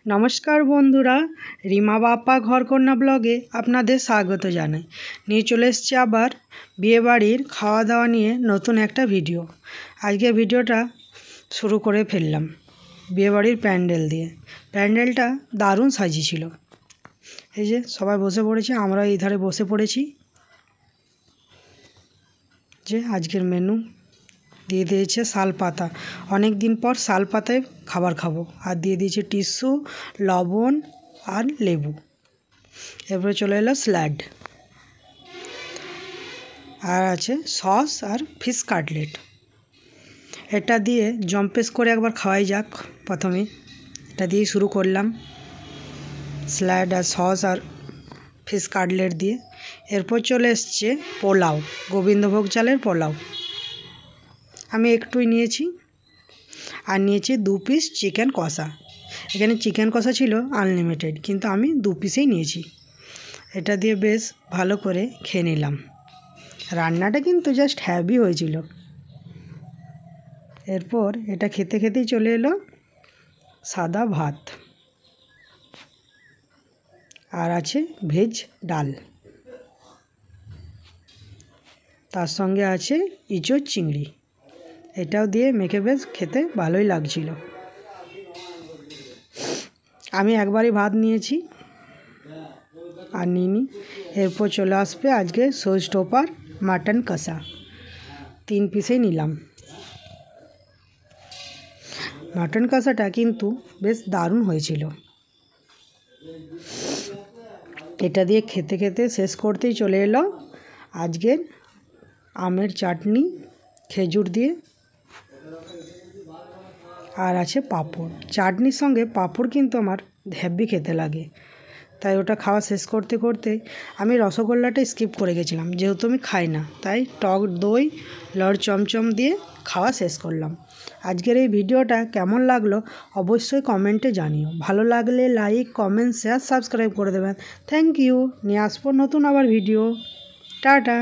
नमस्कार बंधुरा रीमा बाप्पा घरकन्या ब्लगे आपनादेर स्वागत जानाई निये चले एसेछि आबार बिये बाड़िर खावा दावा निये नतून एकटा भिडियो। आजके भिडियोटा शुरू करे फेललाम बिये बाड़िर प्यान्डेल दिये। प्यान्डेलटा दारुण साजिয়েছিল। এই যে সবাই বসে পড়েছে, আমরা এই ধারে বসে পড়েছি। যে আজকের মেনু দিয়ে দিয়েছে শাল পাতা, অনেক দিন পর শাল পাতায় খাবার খাবো, আর দিয়ে দিয়েছে টিস্যু, লবণ আর লেবু। এরপরে চলে এলো স্যালাড, আর আছে সস আর ফিশ কাটলেট। এটা দিয়ে জম্পেস করে একবার খাওয়াই যাক। প্রথমে এটা দিয়ে শুরু করলাম, স্যালাড আর সস আর ফিশ কাটলেট দিয়ে। এরপর চলে এসছে পোলাও, গোবিন্দভোগ চালের পোলাও। আমি একটুই নিয়েছি, আর নিয়েছি 2 পিস চিকেন কষা। এখানে চিকেন কষা ছিল আনলিমিটেড, কিন্তু আমি 2 পিসেই নিয়েছি। এটা দিয়ে বেশ ভালো করে খেয়ে নিলাম। রান্নাটা কিন্তু জাস্ট হ্যাভি হয়েছিল। এরপর এটা খেতে খেতেই চলে এলো সাদা ভাত, আর আছে ভেজ ডাল, তার সঙ্গে আছে ইঁচড় চিংড়ি। এটাও দিয়ে মেখে বেশ খেতে ভালোই লাগছিল। আমি একবারই ভাত নিয়েছি, আর নিইনি। এরপর চলে আসবে আজকে শোস্টোপার মাটন কষা, 3 পিসেই নিলাম। মাটন কষাটা কিন্তু বেশ দারুণ হয়েছিল। এটা দিয়ে খেতে খেতে শেষ করতেই চলে এলো আজকের আমের চাটনি, খেজুর দিয়ে, আর আছে পাঁপড়। চাটনির সঙ্গে পাঁপড় কিন্তু আমার হেভি খেতে লাগে, তাই ওটা খাওয়া শেষ করতে করতে আমি রসগোল্লাটা স্কিপ করে গেছিলাম, যেহেতু আমি খাই না। তাই টক দই, লড় চমচম দিয়ে খাওয়া শেষ করলাম। আজকের এই ভিডিওটা কেমন লাগলো অবশ্যই কমেন্টে জানিও। ভালো লাগলে লাইক, কমেন্ট, শেয়ার, সাবস্ক্রাইব করে দেবেন। Thank you. নিয়ে আসবো নতুন আবার ভিডিও। টাটা।